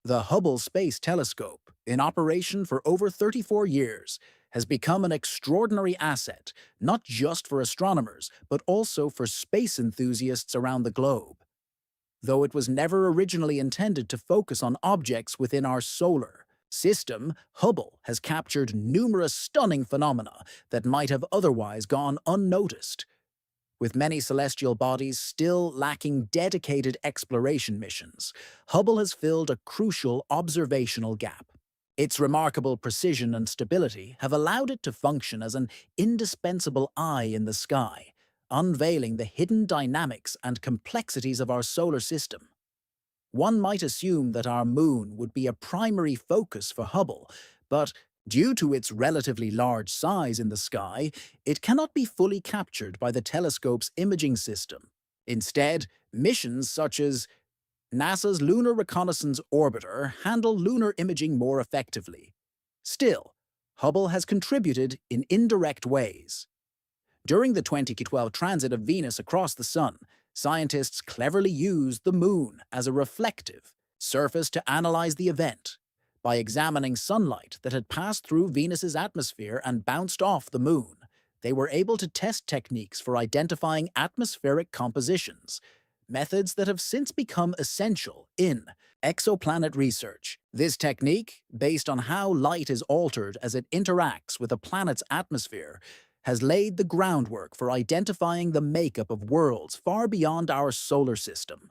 The Hubble Space Telescope, in operation for over 34 years, has become an extraordinary asset, not just for astronomers, but also for space enthusiasts around the globe. Though it was never originally intended to focus on objects within our solar system, Hubble has captured numerous stunning phenomena that might have otherwise gone unnoticed. With many celestial bodies still lacking dedicated exploration missions, Hubble has filled a crucial observational gap. Its remarkable precision and stability have allowed it to function as an indispensable eye in the sky, unveiling the hidden dynamics and complexities of our solar system. One might assume that our moon would be a primary focus for Hubble, but due to its relatively large size in the sky, it cannot be fully captured by the telescope's imaging system. Instead, missions such as NASA's Lunar Reconnaissance Orbiter handle lunar imaging more effectively. Still, Hubble has contributed in indirect ways. During the 2012 transit of Venus across the Sun, scientists cleverly used the Moon as a reflective surface to analyze the event. By examining sunlight that had passed through Venus's atmosphere and bounced off the Moon, they were able to test techniques for identifying atmospheric compositions, methods that have since become essential in exoplanet research. This technique, based on how light is altered as it interacts with a planet's atmosphere, has laid the groundwork for identifying the makeup of worlds far beyond our solar system.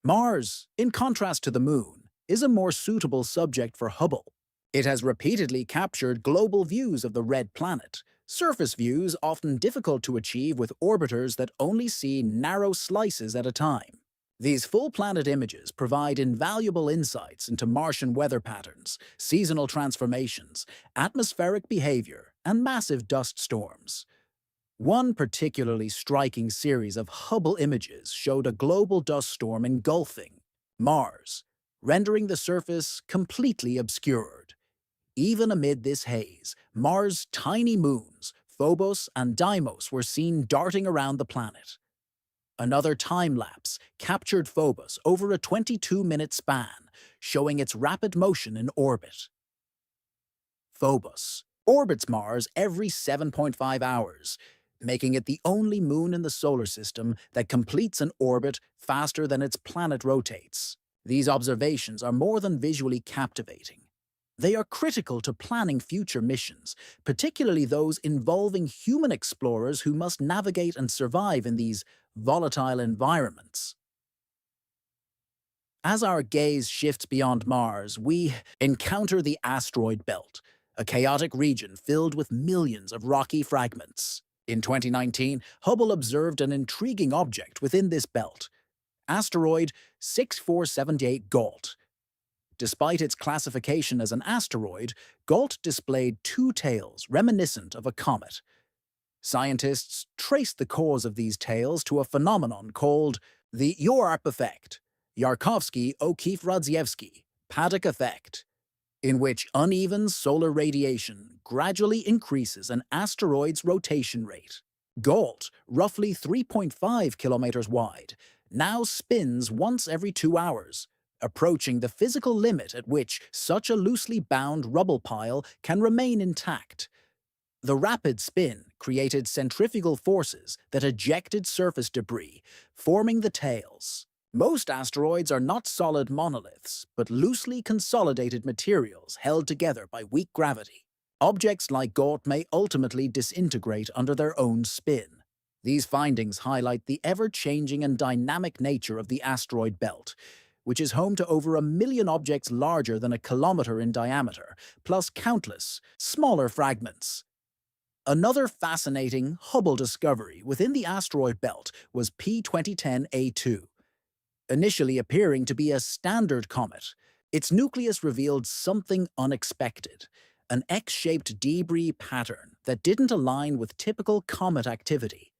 Mars, in contrast to the Moon, is a more suitable subject for Hubble. It has repeatedly captured global views of the red planet, surface views often difficult to achieve with orbiters that only see narrow slices at a time. These full-planet images provide invaluable insights into Martian weather patterns, seasonal transformations, atmospheric behavior, and massive dust storms. One particularly striking series of Hubble images showed a global dust storm engulfing Mars, rendering the surface completely obscured. Even amid this haze, Mars' tiny moons, Phobos and Deimos, were seen darting around the planet. Another time-lapse captured Phobos over a 22-minute span, showing its rapid motion in orbit. Phobos orbits Mars every 7.5 hours, making it the only moon in the solar system that completes an orbit faster than its planet rotates. These observations are more than visually captivating. They are critical to planning future missions, particularly those involving human explorers who must navigate and survive in these volatile environments. As our gaze shifts beyond Mars, we encounter the asteroid belt, a chaotic region filled with millions of rocky fragments. In 2019, Hubble observed an intriguing object within this belt, asteroid 6478 Gault. Despite its classification as an asteroid, Gault displayed two tails reminiscent of a comet. Scientists traced the cause of these tails to a phenomenon called the Yarp effect, Yarkovsky-O'Keefe-Radzievsky Paddock effect, in which uneven solar radiation gradually increases an asteroid's rotation rate. Gault, roughly 3.5 kilometers wide, now spins once every 2 hours, approaching the physical limit at which such a loosely bound rubble pile can remain intact. The rapid spin created centrifugal forces that ejected surface debris, forming the tails. Most asteroids are not solid monoliths, but loosely consolidated materials held together by weak gravity. Objects like Gault may ultimately disintegrate under their own spin. These findings highlight the ever-changing and dynamic nature of the asteroid belt, which is home to over 1 million objects larger than a kilometer in diameter, plus countless smaller fragments. Another fascinating Hubble discovery within the asteroid belt was P2010A2. Initially appearing to be a standard comet, its nucleus revealed something unexpected, an X-shaped debris pattern that didn't align with typical comet activity.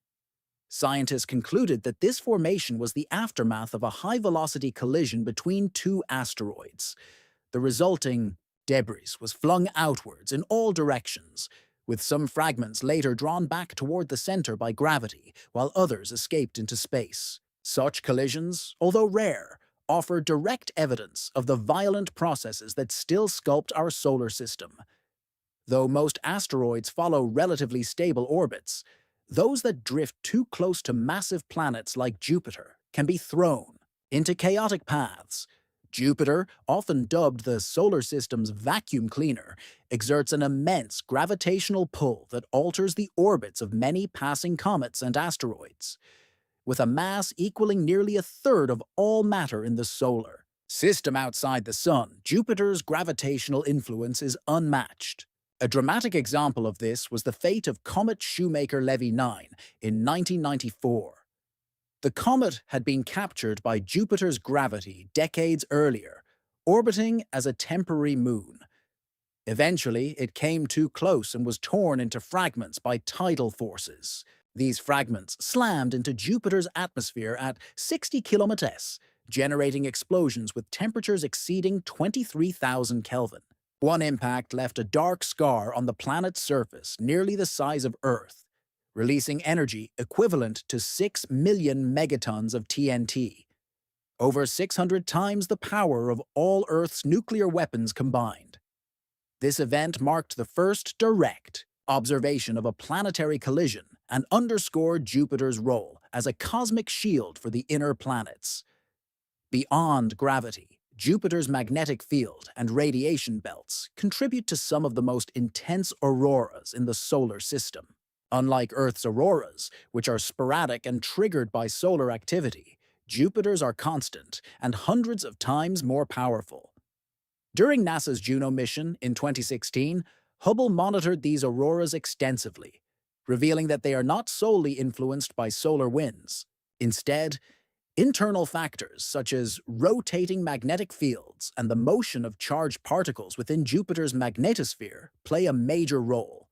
Scientists concluded that this formation was the aftermath of a high-velocity collision between two asteroids. The resulting debris was flung outwards in all directions, with some fragments later drawn back toward the center by gravity, while others escaped into space. Such collisions, although rare, offer direct evidence of the violent processes that still sculpt our solar system. Though most asteroids follow relatively stable orbits, those that drift too close to massive planets like Jupiter can be thrown into chaotic paths. Jupiter, often dubbed the solar system's vacuum cleaner, exerts an immense gravitational pull that alters the orbits of many passing comets and asteroids, with a mass equaling nearly a third of all matter in the solar system outside the Sun. Jupiter's gravitational influence is unmatched. A dramatic example of this was the fate of Comet Shoemaker-Levy 9 in 1994. The comet had been captured by Jupiter's gravity decades earlier, orbiting as a temporary moon. Eventually, it came too close and was torn into fragments by tidal forces. These fragments slammed into Jupiter's atmosphere at 60 kilometers, generating explosions with temperatures exceeding 23,000 Kelvin. One impact left a dark scar on the planet's surface nearly the size of Earth, releasing energy equivalent to 6 million megatons of TNT, over 600 times the power of all Earth's nuclear weapons combined. This event marked the first direct observation of a planetary collision and underscored Jupiter's role as a cosmic shield for the inner planets. Beyond gravity, Jupiter's magnetic field and radiation belts contribute to some of the most intense auroras in the solar system. Unlike Earth's auroras, which are sporadic and triggered by solar activity, Jupiter's are constant and hundreds of times more powerful. During NASA's Juno mission in 2016, Hubble monitored these auroras extensively, revealing that they are not solely influenced by solar winds. Instead, internal factors such as rotating magnetic fields and the motion of charged particles within Jupiter's magnetosphere play a major role.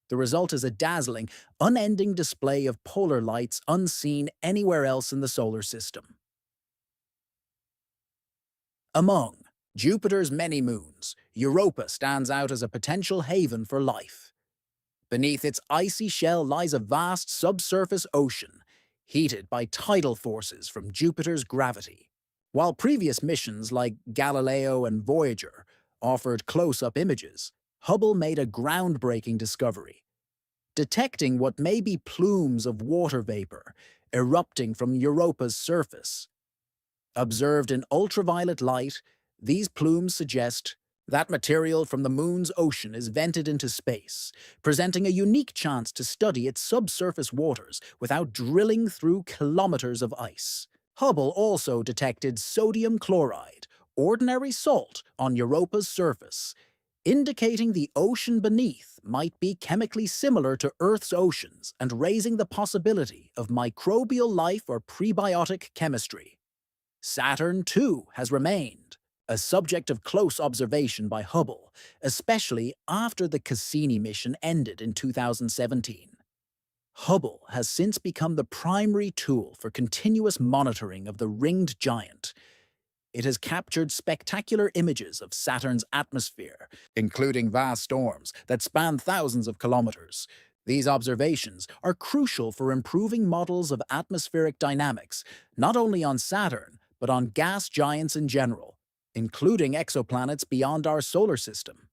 The result is a dazzling, unending display of polar lights unseen anywhere else in the solar system. Among Jupiter's many moons, Europa stands out as a potential haven for life. Beneath its icy shell lies a vast subsurface ocean, heated by tidal forces from Jupiter's gravity. While previous missions like Galileo and Voyager offered close-up images, Hubble made a groundbreaking discovery, detecting what may be plumes of water vapor erupting from Europa's surface. Observed in ultraviolet light, these plumes suggest that material from the moon's ocean is vented into space, presenting a unique chance to study its subsurface waters without drilling through kilometers of ice. Hubble also detected sodium chloride, ordinary salt, on Europa's surface, indicating the ocean beneath might be chemically similar to Earth's oceans and raising the possibility of microbial life or prebiotic chemistry. Saturn, too, has remained a subject of close observation by Hubble, especially after the Cassini mission ended in 2017. Hubble has since become the primary tool for continuous monitoring of the ringed giant. It has captured spectacular images of Saturn's atmosphere, including vast storms that span thousands of kilometers. These observations are crucial for improving models of atmospheric dynamics, not only on Saturn, but on gas giants in general, including exoplanets beyond our solar system.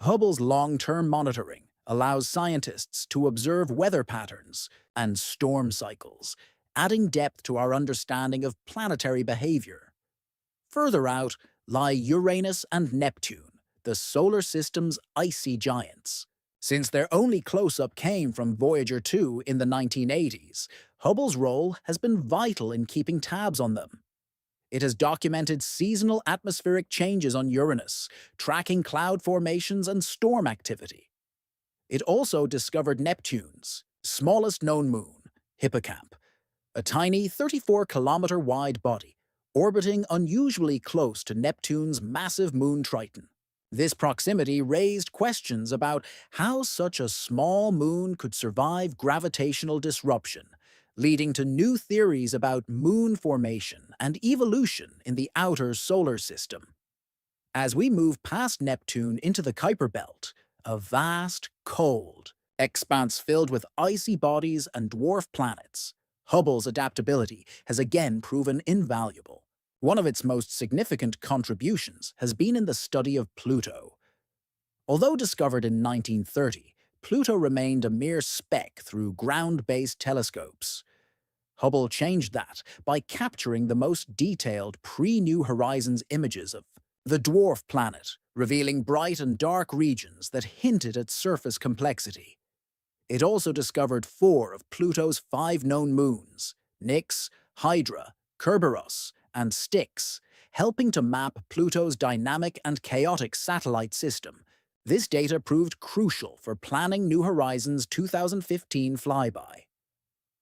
Hubble's long-term monitoring allows scientists to observe weather patterns and storm cycles, adding depth to our understanding of planetary behavior. Further out lie Uranus and Neptune, the solar system's icy giants. Since their only close-up came from Voyager 2 in the 1980s, Hubble's role has been vital in keeping tabs on them. It has documented seasonal atmospheric changes on Uranus, tracking cloud formations and storm activity. It also discovered Neptune's smallest known moon, Hippocamp, a tiny 34-kilometer-wide body, orbiting unusually close to Neptune's massive moon Triton. This proximity raised questions about how such a small moon could survive gravitational disruption, leading to new theories about moon formation and evolution in the outer solar system. As we move past Neptune into the Kuiper Belt, a vast, cold expanse filled with icy bodies and dwarf planets, Hubble's adaptability has again proven invaluable. One of its most significant contributions has been in the study of Pluto. Although discovered in 1930, Pluto remained a mere speck through ground-based telescopes. Hubble changed that by capturing the most detailed pre-New Horizons images of the dwarf planet, revealing bright and dark regions that hinted at surface complexity. It also discovered 4 of Pluto's 5 known moons, Nix, Hydra, Kerberos, and Styx, helping to map Pluto's dynamic and chaotic satellite system. This data proved crucial for planning New Horizons' 2015 flyby.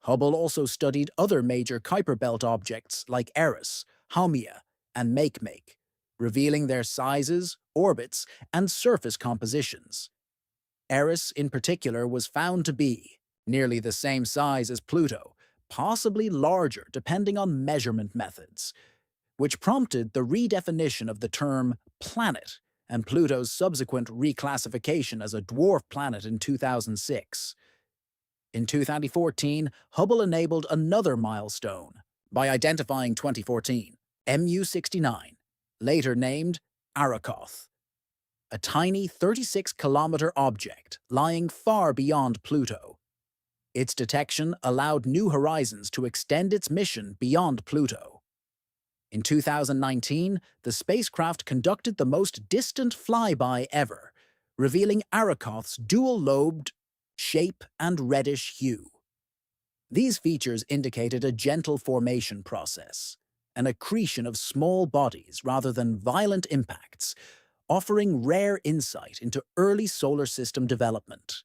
Hubble also studied other major Kuiper Belt objects like Eris, Haumea, and Makemake, revealing their sizes, orbits, and surface compositions. Eris, in particular, was found to be nearly the same size as Pluto, possibly larger depending on measurement methods, which prompted the redefinition of the term planet and Pluto's subsequent reclassification as a dwarf planet in 2006. In 2014, Hubble enabled another milestone by identifying 2014 MU69, later named Arrokoth, a tiny 36-kilometer object lying far beyond Pluto. Its detection allowed New Horizons to extend its mission beyond Pluto. In 2019, the spacecraft conducted the most distant flyby ever, revealing Arrokoth's dual-lobed shape and reddish hue. These features indicated a gentle formation process, an accretion of small bodies rather than violent impacts, offering rare insight into early solar system development.